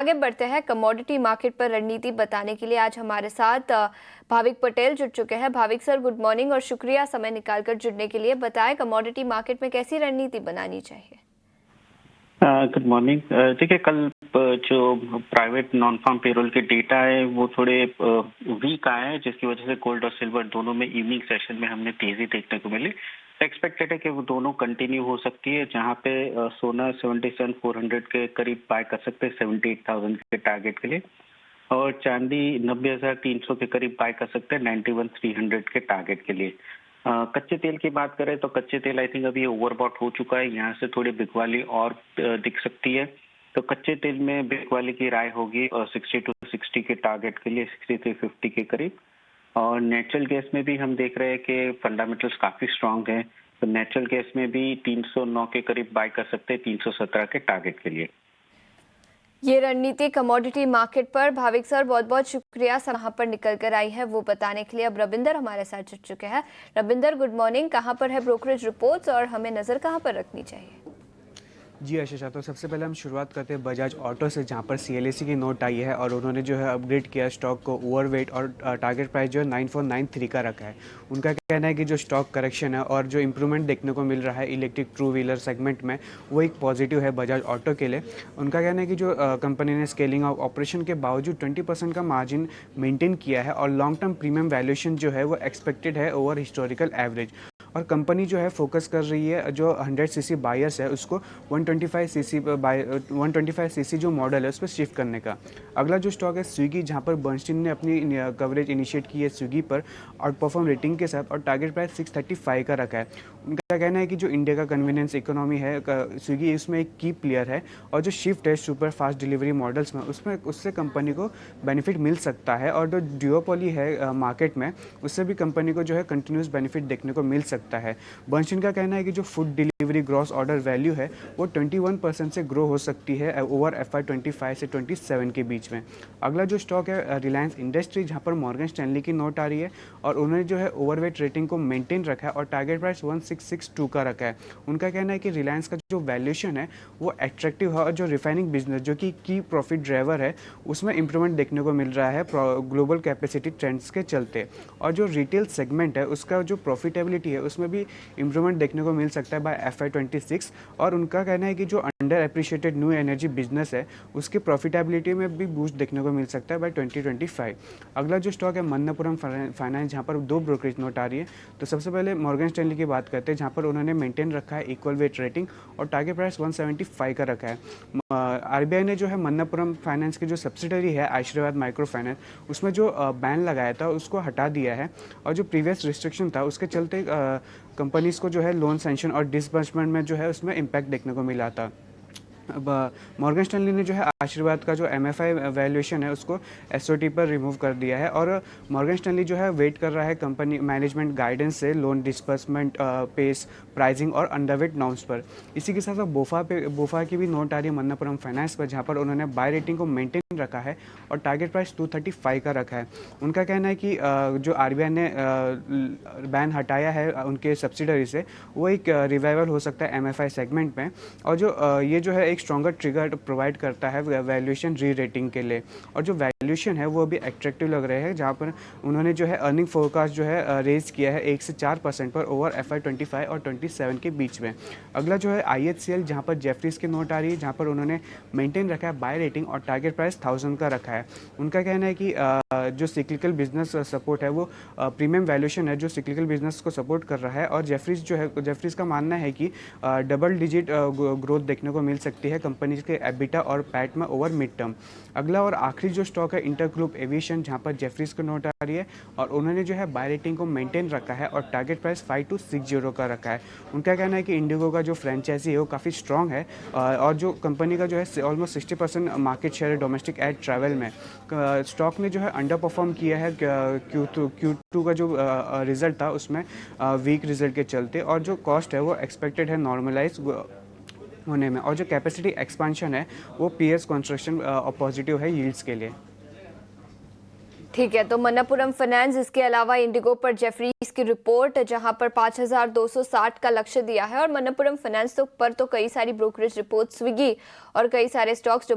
आगे बढ़ते हैं कमोडिटी मार्केट पर रणनीति बताने के लिए आज हमारे साथ भाविक पटेल जुड़ चुके हैं। भाविक सर, गुड मॉर्निंग और शुक्रिया समय निकालकर जुड़ने के लिए। बताएं कमोडिटी मार्केट में कैसी रणनीति बनानी चाहिए। Good morning. देखिए, कल जो प्राइवेट नॉन फार्म पेरोल के डेटा है वो थोड़े वीक आए हैं, जिसकी वजह से गोल्ड और सिल्वर दोनों में इवनिंग सेशन में हमने तेजी देखने को मिली। एक्सपेक्टेड है कि वो दोनों कंटिन्यू हो सकती है, जहां पे सोना 77,400 के करीब बाय कर सकते हैं 78,000 के टारगेट के लिए, और चांदी 90,300 के करीब बाय कर सकते हैं 91,300 के टारगेट के लिए। कच्चे तेल की बात करें तो कच्चे तेल आई थिंक अभी ओवरबॉट हो चुका है, यहाँ से थोड़ी बिकवाली और दिख सकती है। तो कच्चे तेल में बिकवाली की राय होगी 60 to 60 के टारगेट के लिए, 6350 के करीब। और नेचुरल गैस में भी हम देख रहे हैं कि फंडामेंटल्स काफी स्ट्रांग हैं, तो नेचुरल गैस में भी 309 के करीब बाय कर सकते हैं 317 के टारगेट के लिए। ये रणनीति कमोडिटी मार्केट पर। भाविक सर, बहुत बहुत शुक्रिया कहाँ पर निकल कर आई है वो बताने के लिए। अब रविंदर हमारे साथ जुड़ चुके हैं। Ravinder, good morning. कहाँ पर है ब्रोकरेज रिपोर्ट्स और हमें नजर कहाँ पर रखनी चाहिए? जी आशीषा, तो सबसे पहले हम शुरुआत करते हैं बजाज ऑटो से, जहां पर CLAC की नोट आई है और उन्होंने जो है अपग्रेड किया स्टॉक को ओवरवेट, और टारगेट प्राइस जो है 9493 का रखा है। उनका कहना है कि जो स्टॉक करेक्शन है और जो इंप्रूवमेंट देखने को मिल रहा है इलेक्ट्रिक ट्रू व्हीलर सेगमेंट में, वो एक पॉजिटिव है बजाज ऑटो के लिए। उनका कहना है कि जो कंपनी ने स्केलिंग ऑफ ऑपरेशन के बावजूद 20% का मार्जिन मेंटेन किया है, और लॉन्ग टर्म प्रीमियम वैल्यूएशन जो है वो एक्सपेक्टेड है ओवर हिस्टोरिकल एवरेज। और कंपनी जो है फोकस कर रही है जो 100cc बायर्स है उसको 125cc जो मॉडल है उस पर शिफ्ट करने का। अगला जो स्टॉक है स्विगी, जहां पर बर्नस्टीन ने अपनी कवरेज इनिशिएट की है स्विगी पर आउट परफॉर्म रेटिंग के साथ, और टारगेट प्राइस 635 का रखा है। उनका कहना है कि जो इंडिया का कन्वीनियंस इकोनॉमी है, स्विगी इसमें एक की प्लेयर है, और जो शिफ्ट है सुपर फास्ट डिलीवरी मॉडल्स में उससे कंपनी को बेनिफिट मिल सकता है, और जो ड्यूओपोली है मार्केट में उससे भी कंपनी को जो है कंटिन्यूस बेनिफिट देखने को मिल सकता है। बर्नस्टीन का कहना है कि जो food delivery gross order value है वो 21% से ग्रो हो सकती है ओवर FY25 से 27 के बीच में। अगला जो स्टॉक है रिलायंस इंडस्ट्री, जहां पर मॉर्गन स्टैनली की नोट आ रही है, और उन्होंने जो है ओवरवेट रेटिंग को मेंटेन रखा है और टारगेट प्राइस 1662 का रखा है। उनका कहना है कि रिलायंस का जो वैल्यूएशन है वो एट्रैक्टिव है, और जो रिफाइनिंग बिजनेस जो कि की प्रॉफिट ड्राइवर है उसमें इंप्रूवमेंट देखने को मिल रहा है ग्लोबल कैपेसिटी ट्रेंड्स के चलते। और जो रिटेल सेगमेंट है उसका जो प्रॉफिटेबिलिटी है उसमें भी इंप्रूवमेंट देखने को मिल सकता है बाय FY26। और उनका कहना है कि जो under appreciated new energy business है उसकी प्रॉफिटेबिलिटी में भी बूस्ट देखने को मिल सकता है बाय 2025। अगला जो स्टॉक है मन्नपुरम फाइनेंस, जहां पर दो ब्रोकरेज नोट आ रही है। तो सबसे पहले मॉर्गन स्टैनली की बात करते हैं, जहां पर उन्होंने मेंटेन रखा है इक्वल वेट रेटिंग और टारगेट प्राइस 175 का रखा है। RBI ने जो है मन्नपुरम फाइनेंस की जो सब्सिडरी है आशीर्वाद माइक्रो फाइनेंस, उसमें जो बैन लगाया था उसको हटा दिया है, और जो प्रीवियस रिस्ट्रिक्शन था उसके चलते कंपनीज़ को जो है लोन सैंक्शन और डिसबर्समेंट में जो है उसमें इम्पैक्ट देखने को मिला था। अब मॉर्गन स्टैनली ने जो है आशीर्वाद का जो MFI वैल्यूएशन है उसको SOT पर रिमूव कर दिया है, और मॉर्गन स्टैनली जो है वेट कर रहा है कंपनी मैनेजमेंट गाइडेंस से लोन डिस्बर्समेंट पेस, प्राइसिंग और अंडरवेट नॉर्म्स पर। इसी के साथ साथ बोफा की भी नोट आ रही है मन्नपुरम फाइनेंस पर, जहाँ पर उन्होंने बाय रेटिंग को मेंटेन रखा है और टारगेट प्राइस 235 का रखा है। उनका कहना है कि जो RBI ने बैन हटाया है उनके सब्सिडरी से, वो एक रिवाइवल हो सकता है MFI सेगमेंट में, और जो ये जो है एक स्ट्रॉन्गर ट्रिगर प्रोवाइड करता है वैल्यूएशन री रेटिंग के लिए। और जो वैल्यूएशन है वो अभी एट्रैक्टिव लग रहे हैं, जहाँ पर उन्होंने जो है अर्निंग फोरकास्ट जो है रेज किया है 1 से 4% पर ओवर FY25 और 27 के बीच में। अगला जो है IHCL, जहाँ पर जेफरीज की नोट आ रही है, जहाँ पर उन्होंने मेंटेन रखा है बाय रेटिंग और टारगेट प्राइस 1000 का रखा है। उनका कहना है कि जो सिक्लिकल बिजनेस सपोर्ट है वो प्रीमियम वैल्यूएशन है जो सिक्लिकल बिजनेस को सपोर्ट कर रहा है, और जेफरीज का मानना है कि डबल डिजिट ग्रोथ देखने को मिल सकती है कंपनी के एबिटा और पैट में ओवर मिड टर्म। अगला और आखिरी जो स्टॉक है इंटर ग्रुप एविएशन, जहां पर जेफरीज की नोट आ रही है, और उन्होंने जो है बाय रेटिंग को मेंटेन रखा है और टारगेट प्राइस 5260 का रखा है। उनका कहना है कि इंडिगो का जो फ्रेंचाइजी है वो काफ़ी स्ट्रॉन्ग है, और जो कंपनी का जो है ऑलमोस्ट 60% मार्केट शेयर है डोमेस्टिक एयर ट्रैवल में। स्टॉक ने जो है अंडर परफॉर्म किया है Q2 का जो रिजल्ट था उसमें वीक रिजल्ट के चलते, और जो कॉस्ट है वो एक्सपेक्टेड है नॉर्मलाइज होने में, और जो कैपेसिटी एक्सपांशन है वो PS कंस्ट्रक्शन पॉजिटिव है यील्ड्स के लिए। ठीक है, तो मन्नपुरम फाइनेंस, इसके अलावा इंडिगो पर जेफरीज की रिपोर्ट जहां पर 5260 का लक्ष्य दिया है, और मन्नपुरम फाइनेंस पर तो कई सारी ब्रोकरेज रिपोर्ट, स्विगी और कई सारे स्टॉक्स जो